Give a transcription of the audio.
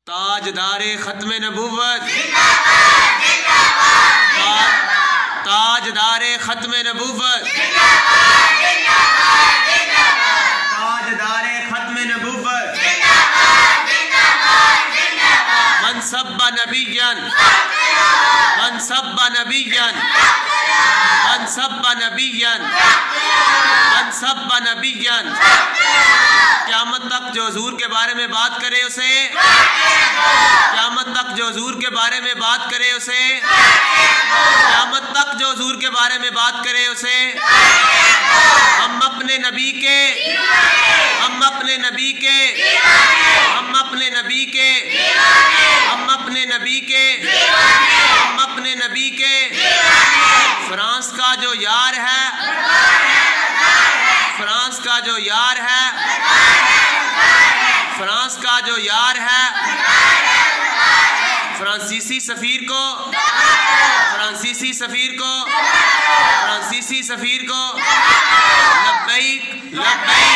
تاجدار ختم نبوت، تاجدار ختم نبوت، تاجدار ختم نبوت، من سب نبیا، من سب نبیا، من سب نبیا، من سب نبیا، قیامت تک جو حضور کے بارے میں بات کرے اسے، قیامت تک جو حضور کے بارے میں بات کرے اسے، قیامت تک جو حضور کے بارے میں بات کرے اسے، ہم اپنے نبی کے، ہم اپنے نبی کے، ہم اپنے نبی کے، ہم اپنے نبی کے، ہم اپنے نبی کے فرانس کا جو یار ہے، فرانس کا جو یار ہے، فرانس کا جو یار ہے، فرانسیسی سفیر کو، فرانسیسی سفیر کو، فرانسیسی سفیر کو لبیک لبیک